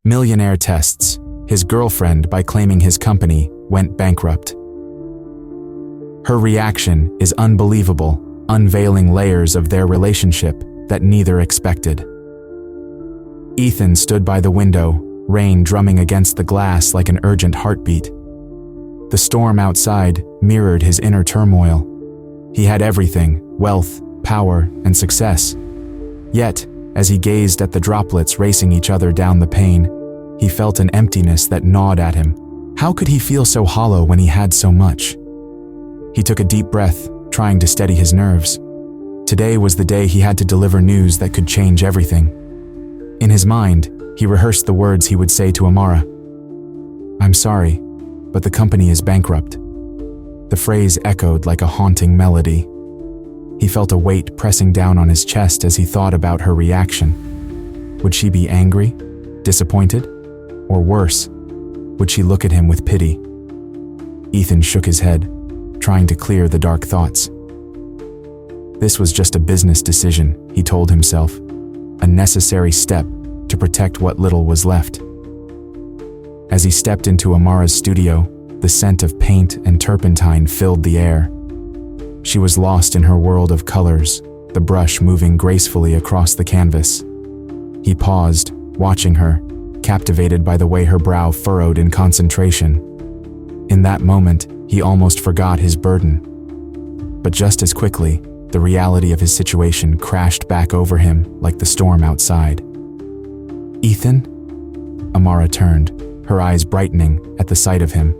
Millionaire tests his girlfriend by claiming his company went bankrupt. Her reaction is unbelievable, unveiling layers of their relationship that neither expected. Ethan stood by the window, rain drumming against the glass like an urgent heartbeat. The storm outside mirrored his inner turmoil. He had everything: wealth, power, and success. Yet, as he gazed at the droplets racing each other down the pane, he felt an emptiness that gnawed at him. How could he feel so hollow when he had so much? He took a deep breath, trying to steady his nerves. Today was the day he had to deliver news that could change everything. In his mind, he rehearsed the words he would say to Amara. "I'm sorry, but the company is bankrupt." The phrase echoed like a haunting melody. He felt a weight pressing down on his chest as he thought about her reaction. Would she be angry, disappointed, or worse, would she look at him with pity? Ethan shook his head, trying to clear the dark thoughts. This was just a business decision, he told himself, a necessary step to protect what little was left. As he stepped into Amara's studio, the scent of paint and turpentine filled the air. She was lost in her world of colors, the brush moving gracefully across the canvas. He paused, watching her, captivated by the way her brow furrowed in concentration. In that moment, he almost forgot his burden. But just as quickly, the reality of his situation crashed back over him like the storm outside. "Ethan?" Amara turned, her eyes brightening at the sight of him.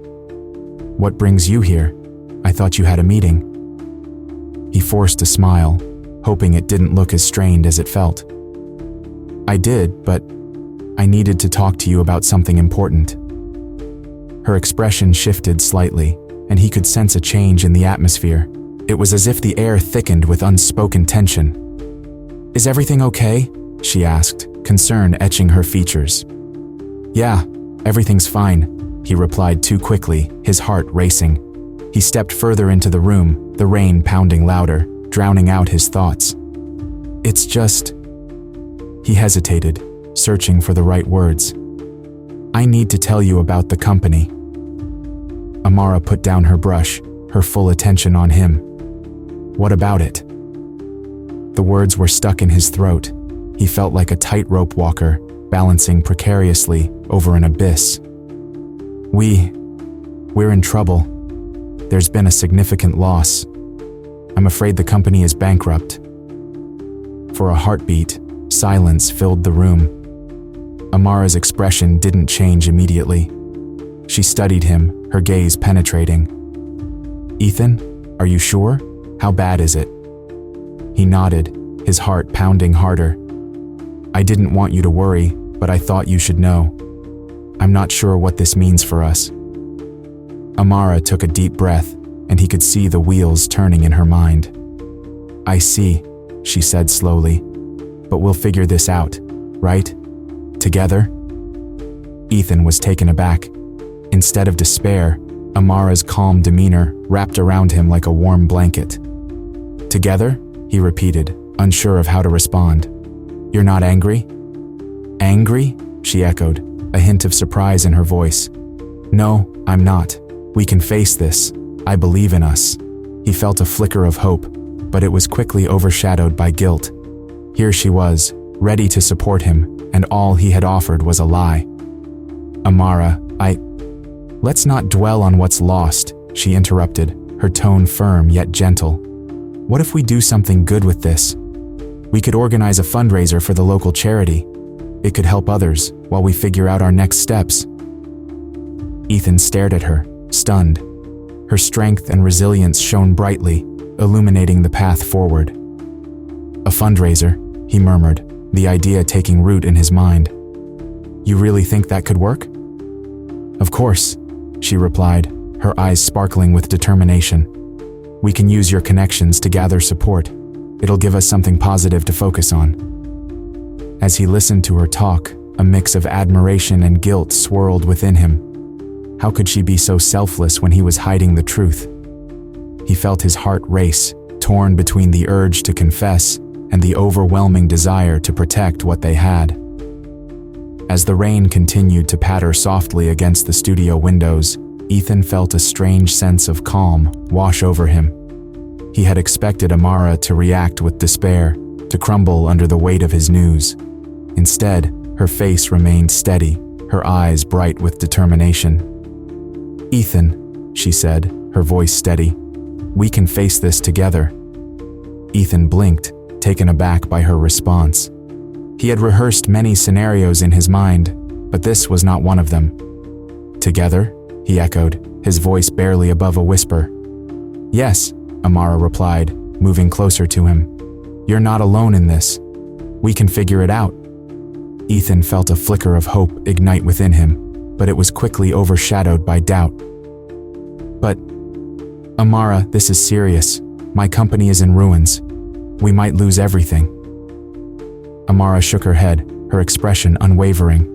"What brings you here? I thought you had a meeting." He forced a smile, hoping it didn't look as strained as it felt. "I did, but I needed to talk to you about something important." Her expression shifted slightly, and he could sense a change in the atmosphere. It was as if the air thickened with unspoken tension. "Is everything okay?" she asked, concern etching her features. "Yeah, everything's fine," he replied too quickly, his heart racing. He stepped further into the room, the rain pounding louder, drowning out his thoughts. "It's just..." He hesitated, searching for the right words. "I need to tell you about the company." Amara put down her brush, her full attention on him. "What about it?" The words were stuck in his throat. He felt like a tightrope walker, balancing precariously over an abyss. We're in trouble. There's been a significant loss. I'm afraid the company is bankrupt." For a heartbeat, silence filled the room. Amara's expression didn't change immediately. She studied him, her gaze penetrating. "Ethan, are you sure? How bad is it?" He nodded, his heart pounding harder. "I didn't want you to worry, but I thought you should know. I'm not sure what this means for us." Amara took a deep breath, and he could see the wheels turning in her mind. "I see," she said slowly. "But we'll figure this out, right? Together?" Ethan was taken aback. Instead of despair, Amara's calm demeanor wrapped around him like a warm blanket. "Together?" he repeated, unsure of how to respond. "You're not angry?" "Angry?" she echoed, a hint of surprise in her voice. "No, I'm not. We can face this. I believe in us." He felt a flicker of hope, but it was quickly overshadowed by guilt. Here she was, ready to support him, and all he had offered was a lie. "Amara, Let's not dwell on what's lost," she interrupted, her tone firm yet gentle. "What if we do something good with this? We could organize a fundraiser for the local charity. It could help others while we figure out our next steps." Ethan stared at her, stunned. Her strength and resilience shone brightly, illuminating the path forward. "A fundraiser," he murmured, the idea taking root in his mind. "You really think that could work?" "Of course," she replied, her eyes sparkling with determination. "We can use your connections to gather support. It'll give us something positive to focus on." As he listened to her talk, a mix of admiration and guilt swirled within him. How could she be so selfless when he was hiding the truth? He felt his heart race, torn between the urge to confess and the overwhelming desire to protect what they had. As the rain continued to patter softly against the studio windows, Ethan felt a strange sense of calm wash over him. He had expected Amara to react with despair, to crumble under the weight of his news. Instead, her face remained steady, her eyes bright with determination. "Ethan," she said, her voice steady, "we can face this together." Ethan blinked, taken aback by her response. He had rehearsed many scenarios in his mind, but this was not one of them. "Together?" he echoed, his voice barely above a whisper. "Yes," Amara replied, moving closer to him. "You're not alone in this. We can figure it out." Ethan felt a flicker of hope ignite within him, but it was quickly overshadowed by doubt. "But, Amara, this is serious. My company is in ruins. We might lose everything." Amara shook her head, her expression unwavering.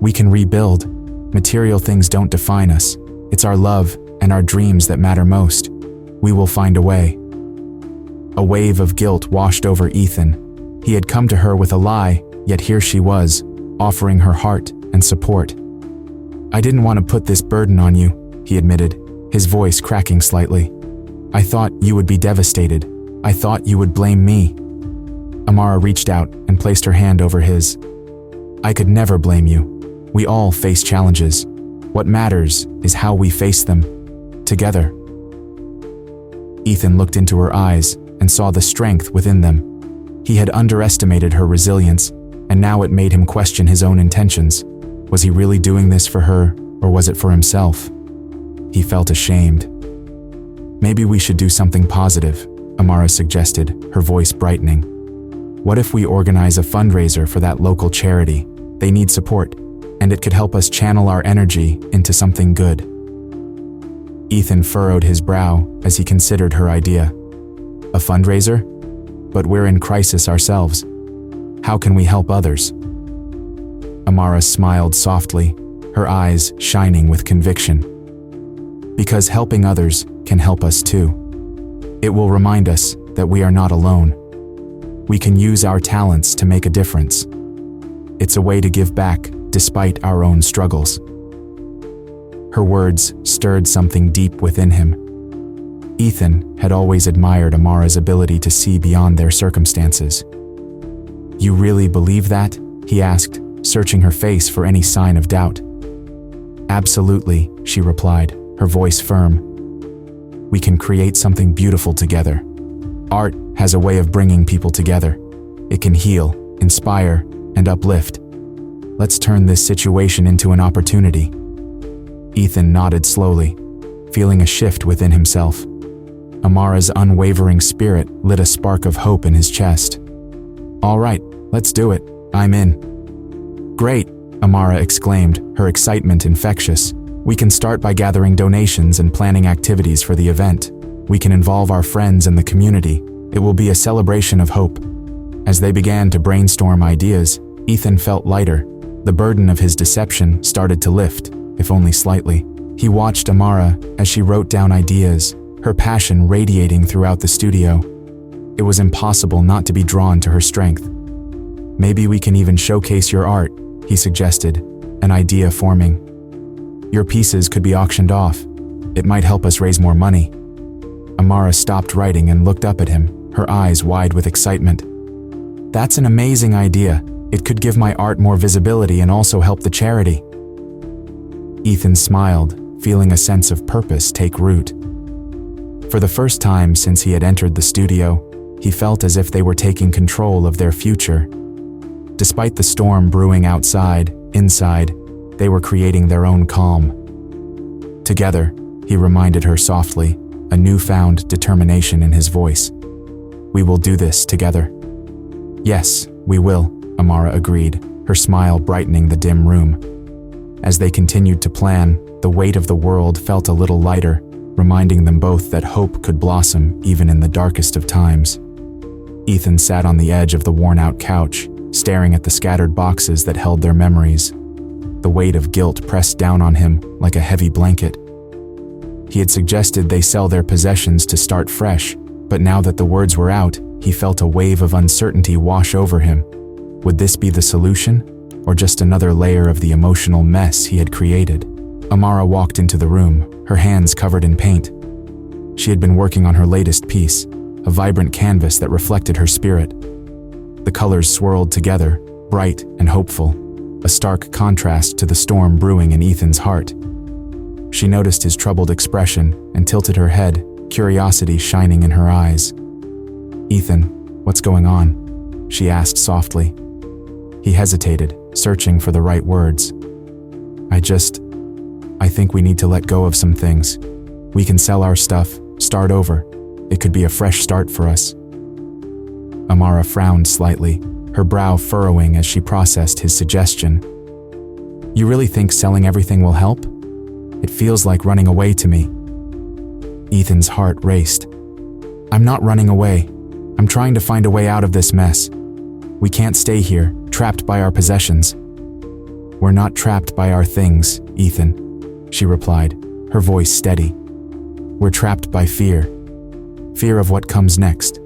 "We can rebuild. Material things don't define us. It's our love and our dreams that matter most. We will find a way." A wave of guilt washed over Ethan. He had come to her with a lie, yet here she was, offering her heart and support. "I didn't want to put this burden on you," he admitted, his voice cracking slightly. "I thought you would be devastated. I thought you would blame me." Amara reached out and placed her hand over his. "I could never blame you. We all face challenges. What matters is how we face them, together." Ethan looked into her eyes and saw the strength within them. He had underestimated her resilience, and now it made him question his own intentions. Was he really doing this for her, or was it for himself? He felt ashamed. "Maybe we should do something positive," Amara suggested, her voice brightening. "What if we organize a fundraiser for that local charity? They need support, and it could help us channel our energy into something good." Ethan furrowed his brow as he considered her idea. "A fundraiser? But we're in crisis ourselves. How can we help others?" Amara smiled softly, her eyes shining with conviction. "Because helping others can help us too. It will remind us that we are not alone. We can use our talents to make a difference. It's a way to give back despite our own struggles." Her words stirred something deep within him. Ethan had always admired Amara's ability to see beyond their circumstances. "You really believe that?" he asked, searching her face for any sign of doubt. "Absolutely," she replied, her voice firm. "We can create something beautiful together. Art has a way of bringing people together. It can heal, inspire, and uplift. Let's turn this situation into an opportunity." Ethan nodded slowly, feeling a shift within himself. Amara's unwavering spirit lit a spark of hope in his chest. "All right, let's do it. I'm in." "Great," Amara exclaimed, her excitement infectious. "We can start by gathering donations and planning activities for the event. We can involve our friends and the community. It will be a celebration of hope." As they began to brainstorm ideas, Ethan felt lighter. The burden of his deception started to lift, if only slightly. He watched Amara as she wrote down ideas, her passion radiating throughout the studio. It was impossible not to be drawn to her strength. "Maybe we can even showcase your art," he suggested, an idea forming. "Your pieces could be auctioned off. It might help us raise more money." Amara stopped writing and looked up at him, her eyes wide with excitement. "That's an amazing idea. It could give my art more visibility and also help the charity." Ethan smiled, feeling a sense of purpose take root. For the first time since he had entered the studio, he felt as if they were taking control of their future. Despite the storm brewing outside, inside, they were creating their own calm. "Together," he reminded her softly, a newfound determination in his voice. "We will do this together." "Yes, we will," Amara agreed, her smile brightening the dim room. As they continued to plan, the weight of the world felt a little lighter, reminding them both that hope could blossom even in the darkest of times. Ethan sat on the edge of the worn-out couch, staring at the scattered boxes that held their memories. The weight of guilt pressed down on him like a heavy blanket. He had suggested they sell their possessions to start fresh, but now that the words were out, he felt a wave of uncertainty wash over him. Would this be the solution, or just another layer of the emotional mess he had created. Amara walked into the room, her hands covered in paint. She had been working on her latest piece, a vibrant canvas that reflected her spirit. The colors swirled together, bright and hopeful, a stark contrast to the storm brewing in Ethan's heart. She noticed his troubled expression and tilted her head, curiosity shining in her eyes. "Ethan, what's going on?" she asked softly. He hesitated, searching for the right words. I think we need to let go of some things. We can sell our stuff, start over. It could be a fresh start for us." Amara frowned slightly, her brow furrowing as she processed his suggestion. "You really think selling everything will help? It feels like running away to me." Ethan's heart raced. "I'm not running away. I'm trying to find a way out of this mess. We can't stay here, trapped by our possessions." "We're not trapped by our things, Ethan," she replied, her voice steady. "We're trapped by fear. Fear of what comes next.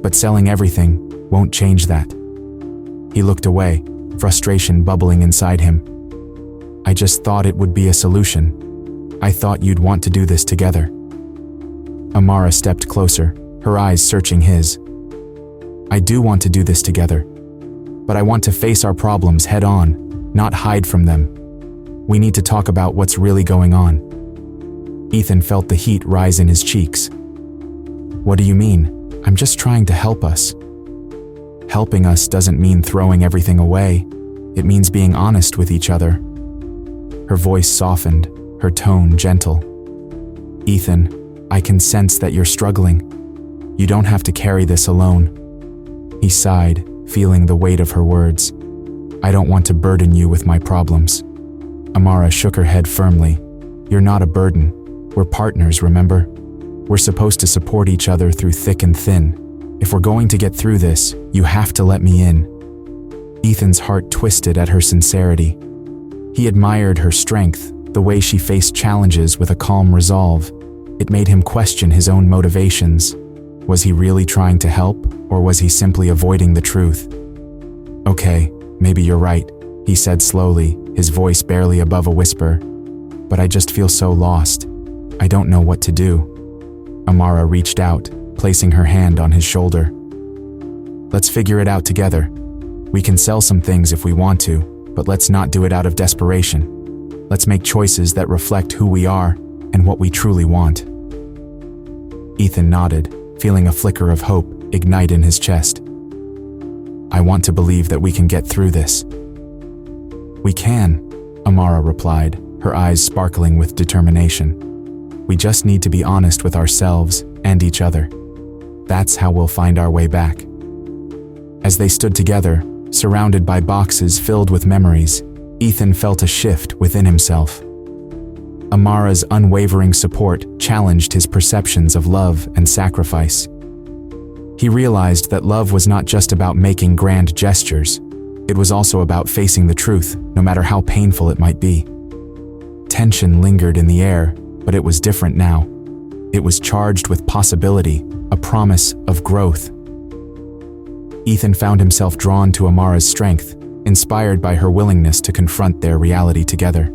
But selling everything won't change that." He looked away, frustration bubbling inside him. "I just thought it would be a solution. I thought you'd want to do this together." Amara stepped closer, her eyes searching his. "I do want to do this together. But I want to face our problems head on, not hide from them. We need to talk about what's really going on." Ethan felt the heat rise in his cheeks. "What do you mean? I'm just trying to help us." "Helping us doesn't mean throwing everything away. It means being honest with each other." Her voice softened, her tone gentle. "Ethan, I can sense that you're struggling. You don't have to carry this alone." He sighed, feeling the weight of her words. "I don't want to burden you with my problems." Amara shook her head firmly. "You're not a burden. We're partners, remember? We're supposed to support each other through thick and thin. If we're going to get through this, you have to let me in." Ethan's heart twisted at her sincerity. He admired her strength, the way she faced challenges with a calm resolve. It made him question his own motivations. Was he really trying to help, or was he simply avoiding the truth? "Okay, maybe you're right," he said slowly, his voice barely above a whisper. "But I just feel so lost. I don't know what to do." Amara reached out, placing her hand on his shoulder. "Let's figure it out together. We can sell some things if we want to, but let's not do it out of desperation. Let's make choices that reflect who we are and what we truly want." Ethan nodded, feeling a flicker of hope ignite in his chest. "I want to believe that we can get through this." "We can," Amara replied, her eyes sparkling with determination. "We just need to be honest with ourselves and each other. That's how we'll find our way back." As they stood together, surrounded by boxes filled with memories, Ethan felt a shift within himself. Amara's unwavering support challenged his perceptions of love and sacrifice. He realized that love was not just about making grand gestures. It was also about facing the truth, no matter how painful it might be. Tension lingered in the air, but it was different now. It was charged with possibility, a promise of growth. Ethan found himself drawn to Amara's strength, inspired by her willingness to confront their reality together.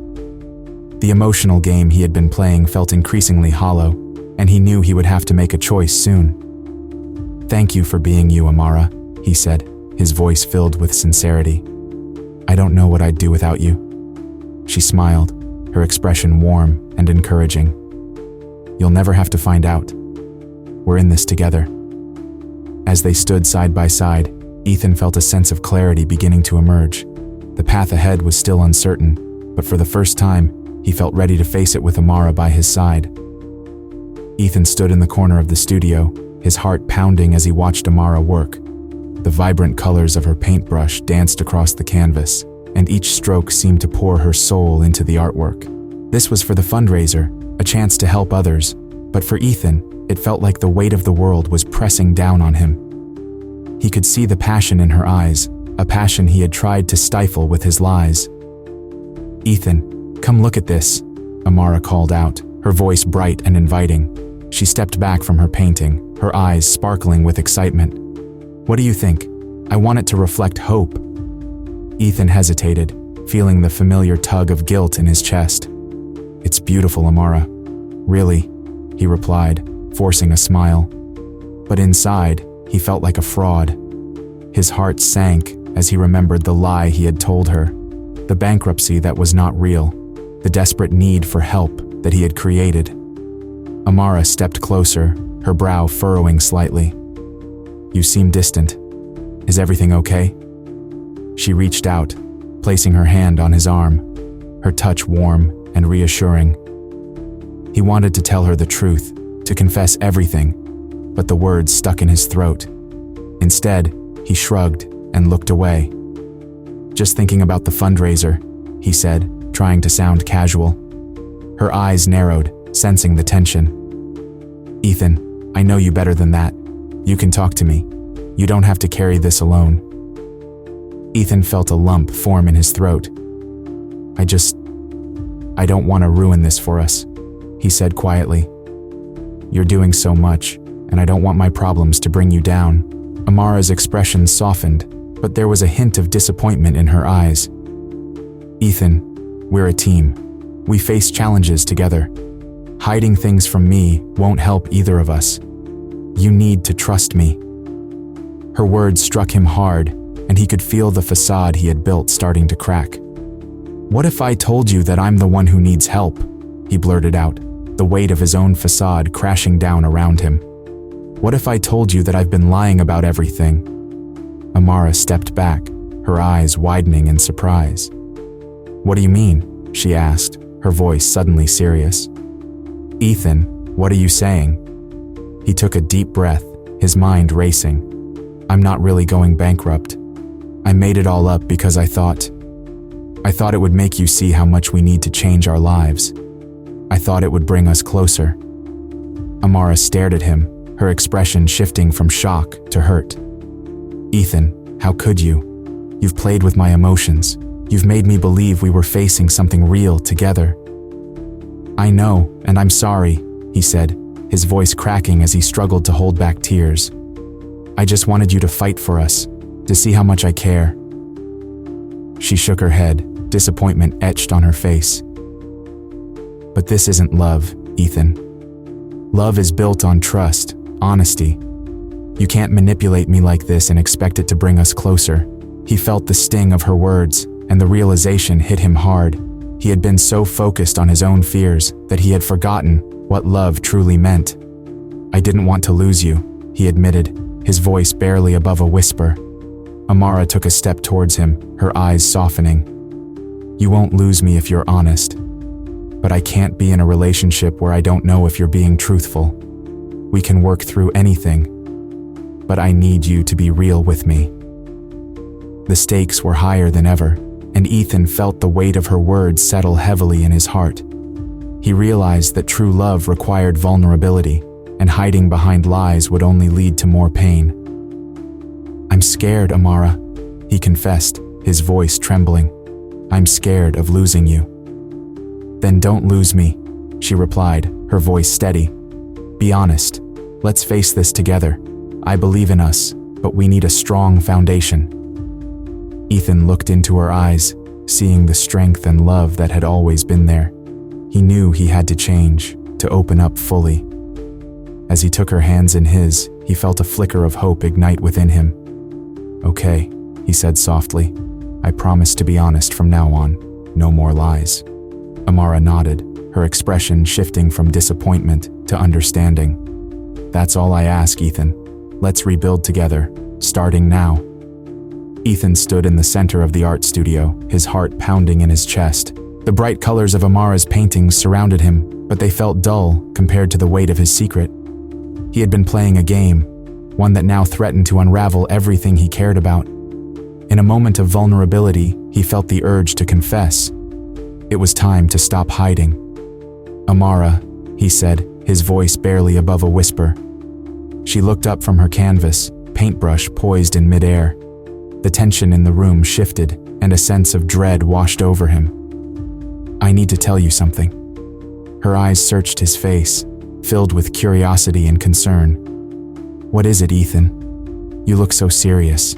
The emotional game he had been playing felt increasingly hollow, and he knew he would have to make a choice soon. "Thank you for being you, Amara," he said, his voice filled with sincerity. "I don't know what I'd do without you." She smiled, her expression warm and encouraging. "You'll never have to find out. We're in this together." As they stood side by side, Ethan felt a sense of clarity beginning to emerge. The path ahead was still uncertain, but for the first time, he felt ready to face it with Amara by his side. Ethan stood in the corner of the studio, his heart pounding as he watched Amara work. The vibrant colors of her paintbrush danced across the canvas, and each stroke seemed to pour her soul into the artwork. This was for the fundraiser, a chance to help others, but for Ethan, it felt like the weight of the world was pressing down on him. He could see the passion in her eyes, a passion he had tried to stifle with his lies. "Ethan, come look at this," Amara called out, her voice bright and inviting. She stepped back from her painting, her eyes sparkling with excitement. "What do you think? I want it to reflect hope." Ethan hesitated, feeling the familiar tug of guilt in his chest. "It's beautiful, Amara." "Really?" he replied, forcing a smile. But inside, he felt like a fraud. His heart sank as he remembered the lie he had told her, the bankruptcy that was not real, the desperate need for help that he had created. Amara stepped closer, her brow furrowing slightly. "You seem distant. Is everything okay?" She reached out, placing her hand on his arm, her touch warm and reassuring. He wanted to tell her the truth, to confess everything, but the words stuck in his throat. Instead, he shrugged and looked away. "Just thinking about the fundraiser," he said, trying to sound casual. Her eyes narrowed, sensing the tension. "Ethan, I know you better than that. You can talk to me. You don't have to carry this alone." Ethan felt a lump form in his throat. I don't want to ruin this for us," he said quietly. "You're doing so much, and I don't want my problems to bring you down." Amara's expression softened, but there was a hint of disappointment in her eyes. "Ethan, we're a team. We face challenges together. Hiding things from me won't help either of us. You need to trust me." Her words struck him hard, and he could feel the facade he had built starting to crack. "What if I told you that I'm the one who needs help?" he blurted out, the weight of his own facade crashing down around him. "What if I told you that I've been lying about everything?" Amara stepped back, her eyes widening in surprise. "What do you mean?" she asked, her voice suddenly serious. "Ethan, what are you saying?" He took a deep breath, his mind racing. "I'm not really going bankrupt. I made it all up because I thought it would make you see how much we need to change our lives. I thought it would bring us closer." Amara stared at him, her expression shifting from shock to hurt. "Ethan, how could you? You've played with my emotions. You've made me believe we were facing something real together." "I know, and I'm sorry," he said, his voice cracking as he struggled to hold back tears. "I just wanted you to fight for us, to see how much I care." She shook her head, disappointment etched on her face. "But this isn't love, Ethan. Love is built on trust, honesty. You can't manipulate me like this and expect it to bring us closer." He felt the sting of her words, and the realization hit him hard. He had been so focused on his own fears that he had forgotten what love truly meant. "I didn't want to lose you," he admitted, his voice barely above a whisper. Amara took a step towards him, her eyes softening. "You won't lose me if you're honest. But I can't be in a relationship where I don't know if you're being truthful. We can work through anything, but I need you to be real with me." The stakes were higher than ever, and Ethan felt the weight of her words settle heavily in his heart. He realized that true love required vulnerability, and hiding behind lies would only lead to more pain. "I'm scared, Amara," he confessed, his voice trembling. "I'm scared of losing you." "Then don't lose me," she replied, her voice steady. "Be honest. Let's face this together. I believe in us, but we need a strong foundation." Ethan looked into her eyes, seeing the strength and love that had always been there. He knew he had to change, to open up fully. As he took her hands in his, he felt a flicker of hope ignite within him. "Okay," he said softly. "I promise to be honest from now on. No more lies." Amara nodded, her expression shifting from disappointment to understanding. "That's all I ask, Ethan. Let's rebuild together, starting now." Ethan stood in the center of the art studio, his heart pounding in his chest. The bright colors of Amara's paintings surrounded him, but they felt dull compared to the weight of his secret. He had been playing a game, one that now threatened to unravel everything he cared about. In a moment of vulnerability, he felt the urge to confess. It was time to stop hiding. "Amara," he said, his voice barely above a whisper. She looked up from her canvas, paintbrush poised in midair. The tension in the room shifted, and a sense of dread washed over him. "I need to tell you something." Her eyes searched his face, filled with curiosity and concern. "What is it, Ethan? You look so serious."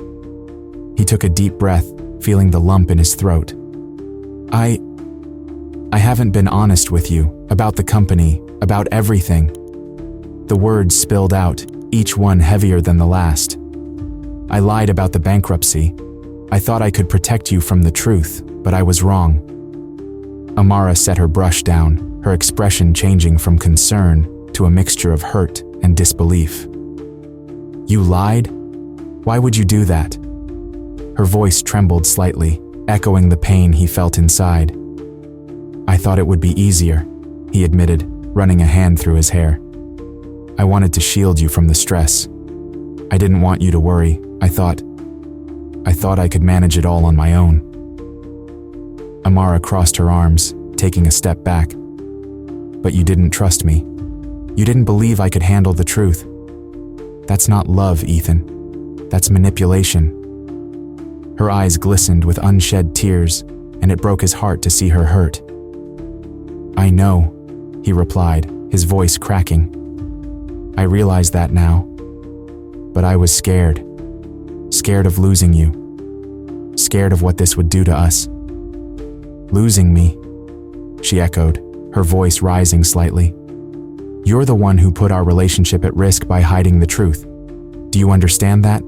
He took a deep breath, feeling the lump in his throat. I haven't been honest with you about the company, about everything." The words spilled out, each one heavier than the last. "I lied about the bankruptcy. I thought I could protect you from the truth, but I was wrong." Amara set her brush down, her expression changing from concern to a mixture of hurt and disbelief. "You lied? Why would you do that?" Her voice trembled slightly, echoing the pain he felt inside. "I thought it would be easier," he admitted, running a hand through his hair. "I wanted to shield you from the stress. I didn't want you to worry. I thought I could manage it all on my own." Amara crossed her arms, taking a step back. "But you didn't trust me. You didn't believe I could handle the truth. That's not love, Ethan. That's manipulation." Her eyes glistened with unshed tears, and it broke his heart to see her hurt. "I know," he replied, his voice cracking. "I realize that now. But I was scared. Scared of losing you. Scared of what this would do to us." "Losing me?" she echoed, her voice rising slightly. "You're the one who put our relationship at risk by hiding the truth. Do you understand that?"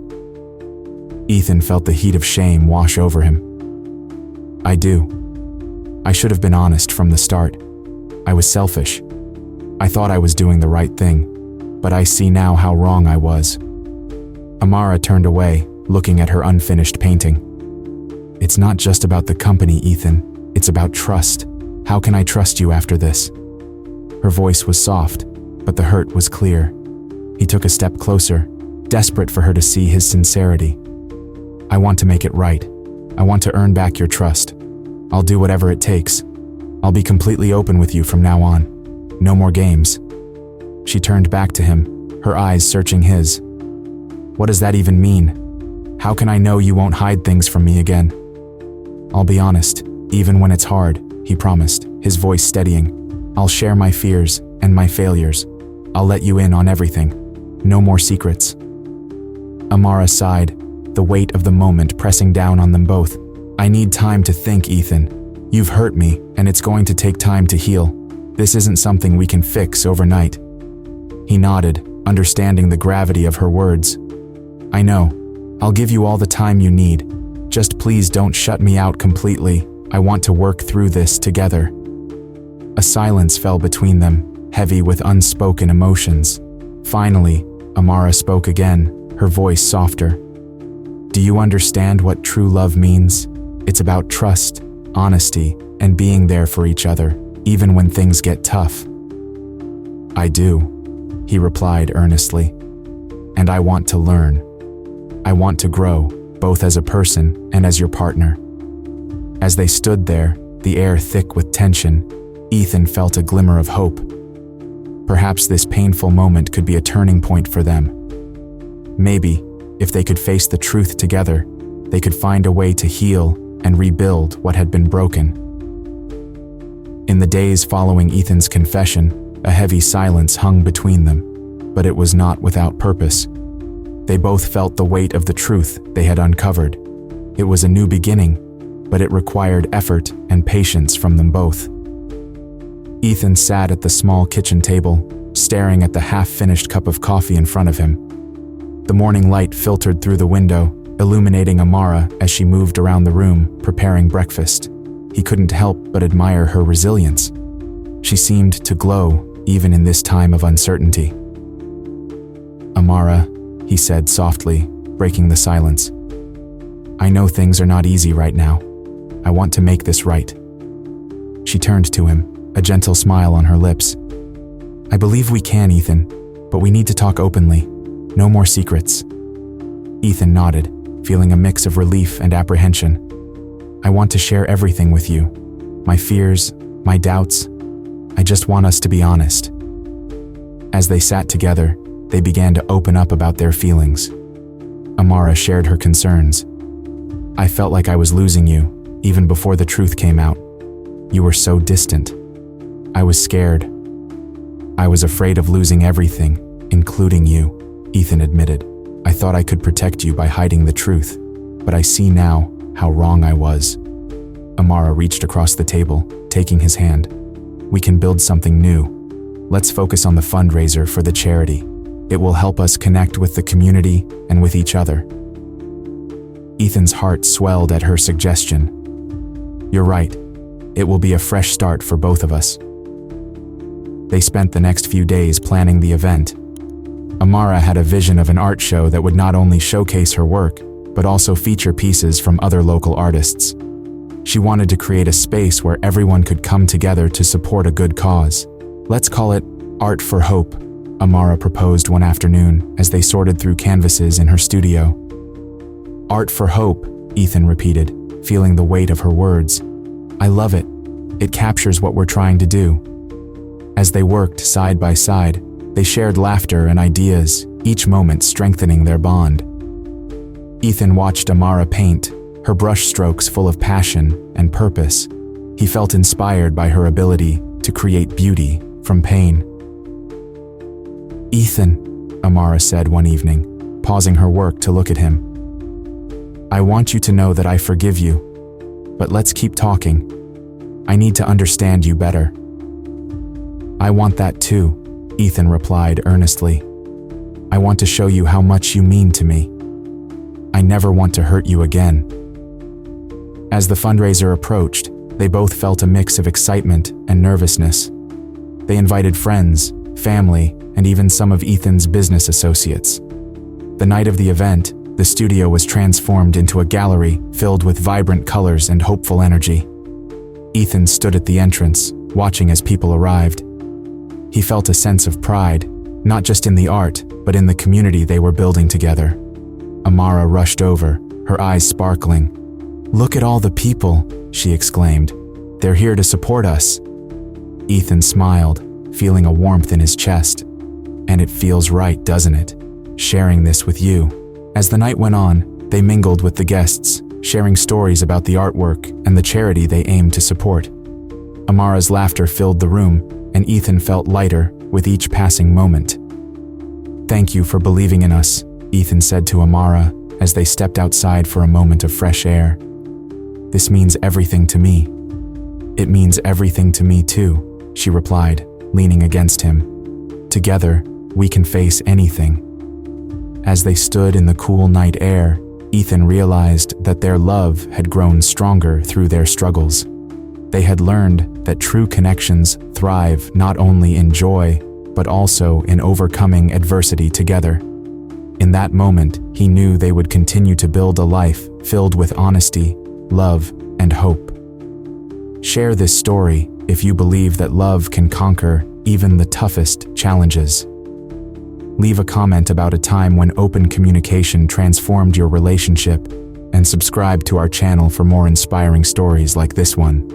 Ethan felt the heat of shame wash over him. "I do. I should have been honest from the start. I was selfish. I thought I was doing the right thing, but I see now how wrong I was." Amara turned away, looking at her unfinished painting. "It's not just about the company, Ethan. It's about trust. How can I trust you after this?" Her voice was soft, but the hurt was clear. He took a step closer, desperate for her to see his sincerity. "I want to make it right. I want to earn back your trust. I'll do whatever it takes. I'll be completely open with you from now on. No more games." She turned back to him, her eyes searching his. "What does that even mean? How can I know you won't hide things from me again?" "I'll be honest, even when it's hard," he promised, his voice steadying. "I'll share my fears and my failures. I'll let you in on everything. No more secrets." Amara sighed, the weight of the moment pressing down on them both. "I need time to think, Ethan. You've hurt me, and it's going to take time to heal. This isn't something we can fix overnight." He nodded, understanding the gravity of her words. "I know. I'll give you all the time you need. Just please don't shut me out completely. I want to work through this together." A silence fell between them, heavy with unspoken emotions. Finally, Amara spoke again, her voice softer. "Do you understand what true love means? It's about trust, honesty, and being there for each other, even when things get tough." "I do," he replied earnestly. "And I want to learn. I want to grow, both as a person and as your partner." As they stood there, the air thick with tension, Ethan felt a glimmer of hope. Perhaps this painful moment could be a turning point for them. Maybe, if they could face the truth together, they could find a way to heal and rebuild what had been broken. In the days following Ethan's confession, a heavy silence hung between them, but it was not without purpose. They both felt the weight of the truth they had uncovered. It was a new beginning, but it required effort and patience from them both. Ethan sat at the small kitchen table, staring at the half-finished cup of coffee in front of him. The morning light filtered through the window, illuminating Amara as she moved around the room, preparing breakfast. He couldn't help but admire her resilience. She seemed to glow, even in this time of uncertainty. "Amara," he said softly, breaking the silence. "I know things are not easy right now. I want to make this right." She turned to him, a gentle smile on her lips. "I believe we can, Ethan, but we need to talk openly. No more secrets." Ethan nodded, feeling a mix of relief and apprehension. "I want to share everything with you. My fears, my doubts. I just want us to be honest." As they sat together, they began to open up about their feelings. Amara shared her concerns. "I felt like I was losing you, even before the truth came out. You were so distant. I was scared. I was afraid of losing everything, including you," Ethan admitted. "I thought I could protect you by hiding the truth, but I see now how wrong I was. Amara reached across the table, taking his hand. We can build something new. Let's focus on the fundraiser for the charity. It will help us connect with the community and with each other. Ethan's heart swelled at her suggestion. You're right. It will be a fresh start for both of us. They spent the next few days planning the event. Amara had a vision of an art show that would not only showcase her work, but also feature pieces from other local artists. She wanted to create a space where everyone could come together to support a good cause. Let's call it Art for Hope, Amara proposed one afternoon as they sorted through canvases in her studio. Art for Hope, Ethan repeated, feeling the weight of her words. I love it. It captures what we're trying to do. As they worked side by side, they shared laughter and ideas, each moment strengthening their bond. Ethan watched Amara paint, her brushstrokes full of passion and purpose. He felt inspired by her ability to create beauty from pain. Ethan, Amara said one evening, pausing her work to look at him. I want you to know that I forgive you, but let's keep talking. I need to understand you better. I want that too, Ethan replied earnestly. I want to show you how much you mean to me. I never want to hurt you again. As the fundraiser approached, they both felt a mix of excitement and nervousness. They invited friends, family, and even some of Ethan's business associates. The night of the event, the studio was transformed into a gallery filled with vibrant colors and hopeful energy. Ethan stood at the entrance, watching as people arrived. He felt a sense of pride, not just in the art, but in the community they were building together. Amara rushed over, her eyes sparkling. Look at all the people, she exclaimed. They're here to support us. Ethan smiled, feeling a warmth in his chest. And it feels right, doesn't it? Sharing this with you. As the night went on, they mingled with the guests, sharing stories about the artwork and the charity they aimed to support. Amara's laughter filled the room, and Ethan felt lighter with each passing moment. Thank you for believing in us, Ethan said to Amara as they stepped outside for a moment of fresh air. This means everything to me. It means everything to me too, she replied, leaning against him. Together, we can face anything. As they stood in the cool night air, Ethan realized that their love had grown stronger through their struggles. They had learned that true connections thrive not only in joy, but also in overcoming adversity together. In that moment, he knew they would continue to build a life filled with honesty, love, and hope. Share this story if you believe that love can conquer even the toughest challenges. Leave a comment about a time when open communication transformed your relationship, and subscribe to our channel for more inspiring stories like this one.